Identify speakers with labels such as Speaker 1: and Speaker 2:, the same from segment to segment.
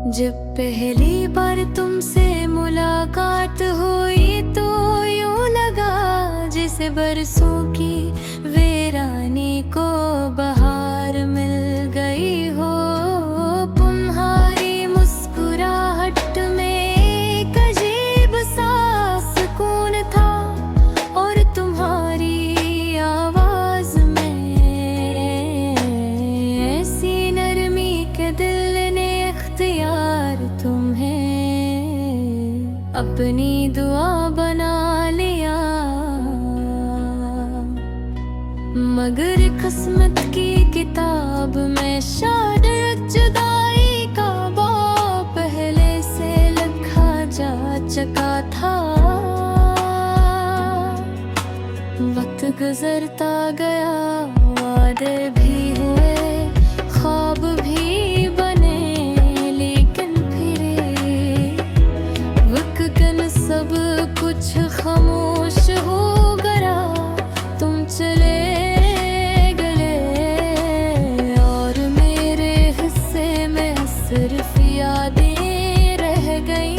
Speaker 1: जब पहली बार तुमसे मुलाकात हुई तो यूं लगा जैसे बरसों की वीरानी को बहार मिल गई हो। तुम्हारी मुस्कुराहट में एक अजीब सा सुकून था और तुम्हारी आवाज में ऐसी नरमी के दिल ने इख्तियार तुम्हें अपनी दुआ बना लिया। मगर किस्मत की किताब में शायद जुदाई का बाब पहले से लिखा जा चुका था। वक्त गुजरता गया, वादे भी हुए, ख्वाब भी बने, लेकिन फिर वक़्तन सब कुछ खामोश हो गया। तुम चले गए और मेरे हिस्से में सिर्फ यादें रह गई।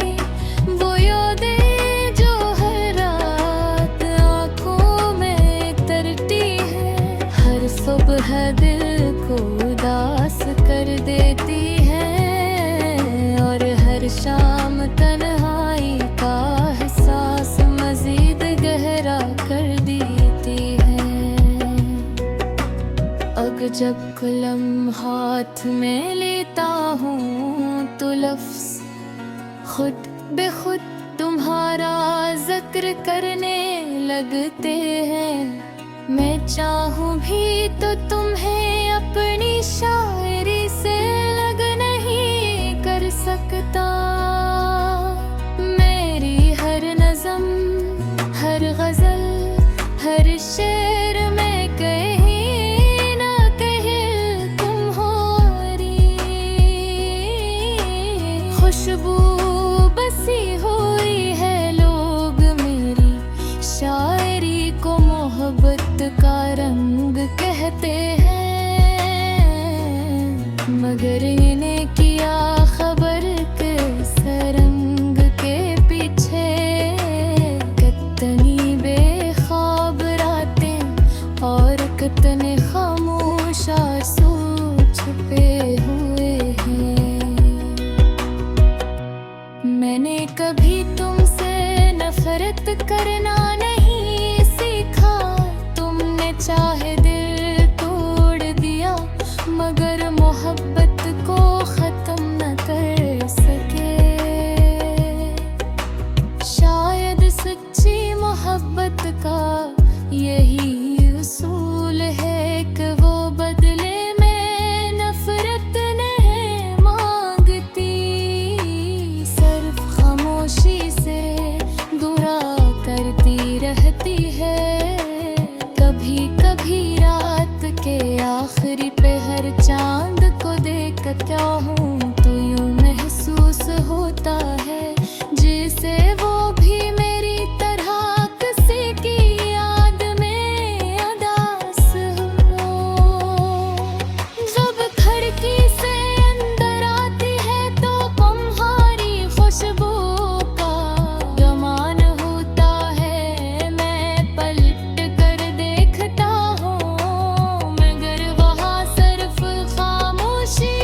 Speaker 1: वो यादें जो हर रात आँखों में तरती है, हर सुबह दिल को उदास कर देती है और हर शाम तन्हाई का एहसास मजीद गहरा कर देती है। अगर जब कलम हाथ में लेता हूँ तो लफ्ज़ खुद बेखुद तुम्हारा जिक्र करने लगते हैं। मैं चाहूँ भी तो तुम्हें अपनी शायरी से लग नहीं कर सकता। मेरी हर नज़म, हर गज़ल, हर शेर में कहीं ना कहीं तुम्हारी खुशबू बसी हुई है। लोग मेरी शायरी को मोहब्बत का रंग कहते हैं, मगर इन्हें किया खबर किस रंग के पीछे कितनी बेख्वाब रातें और कितने खामोश आंसू छुपे हुए हैं। मैंने कभी तुमसे नफरत करना नहीं सीखा। तुमने चाहे दिल तोड़ दिया, मगर मोहब्बत को खत्म न कर सके। शायद सच्ची मोहब्बत का यही उसूल है कि वो बदले में नफरत नहीं मांगती, सिर्फ खामोशी से दुआ करती रहती है। कभी कभी रात के आखिरी पहर चांद को देख क्या हूँ तो यूं महसूस होता है जैसे वो भी मेरी तरह किसी की याद में उदास हो। जब खिड़की से अंदर आती है तो तुम्हारी खुशबू का गुमान होता है। मैं पलट कर देखता हूँ मगर वहाँ सिर्फ खामोशी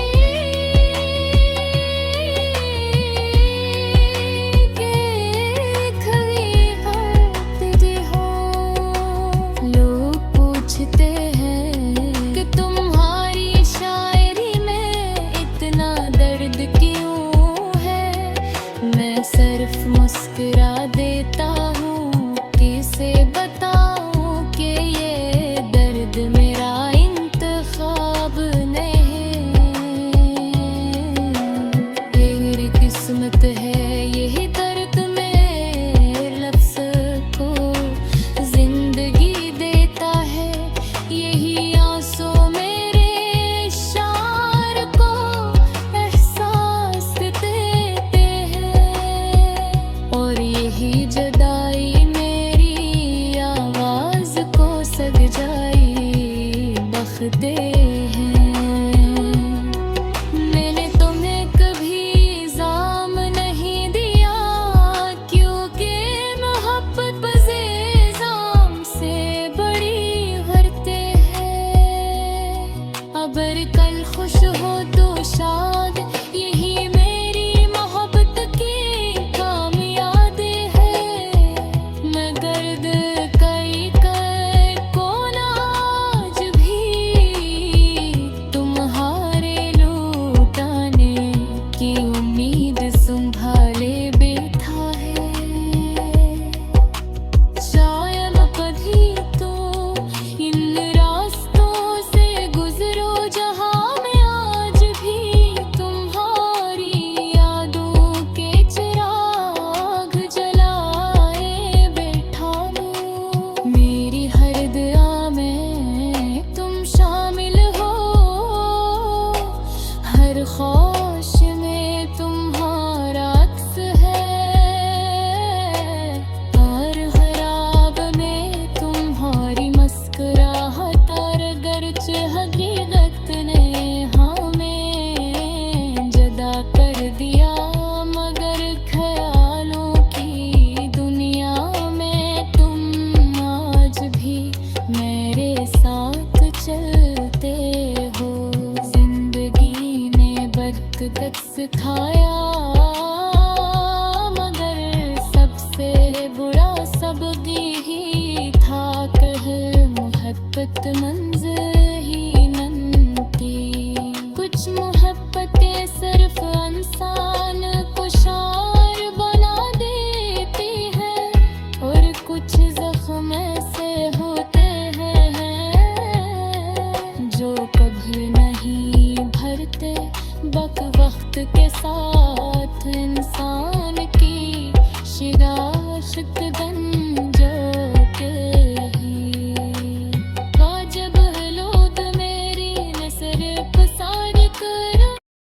Speaker 1: हर ख्वाहिश में तुम्हारा अक्स है, हर हराब में तुम्हारी मुस्कुराहट, और गर्च हकीकत ने हमें जुदा कर दिया, मगर ख्यालों की दुनिया में तुम आज भी मेरे साथ चलते हो। जिंदगी ने बरकत सिखाया, मगर सबसे बुरा सबकी ही था, कह मोहब्बत मंज़िल ही नन्ही। कुछ मोहब्बतें सिर्फ इंसान को शार बना देती है, और कुछ जख्म ऐसे होते हैं जो कभी नहीं भरते वक्त के साथ।